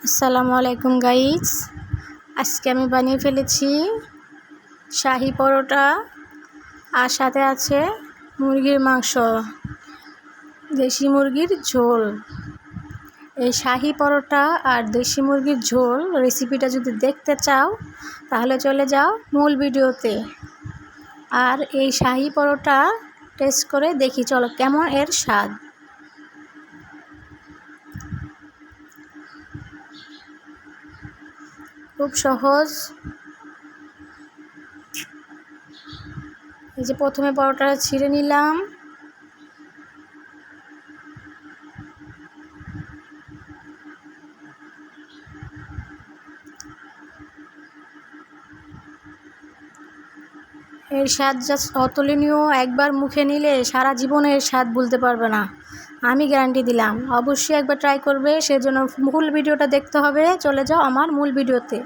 আসসালামু আলাইকুম গাইস, আজকে আমি বানিয়ে ফেলেছি শাহি পরোটা আর সাথে আছে মুরগির মাংস, দেশি মুরগির ঝোল। এই শাহি পরোটা আর দেশি মুরগির ঝোল রেসিপিটা যদি দেখতে চাও তাহলে চলে যাও মূল ভিডিওতে। আর এই শাহি পরোটা টেস্ট করে দেখি চলো কেমন এর স্বাদ। খুব সহজ। এই যে প্রথমে পরোটাটা ছিঁড়ে নিলাম, এর স্বাদ জাস্ট অতুলনীয়। একবার মুখে নিলে সারা জীবনে এর স্বাদ ভুলতে পারবে না, আমি গ্যারান্টি দিলাম। অবশ্যই একবার ট্রাই করবে, সেজন্য মূল ভিডিওটা দেখতে হবে। চলে যাও আমার মূল ভিডিওতে।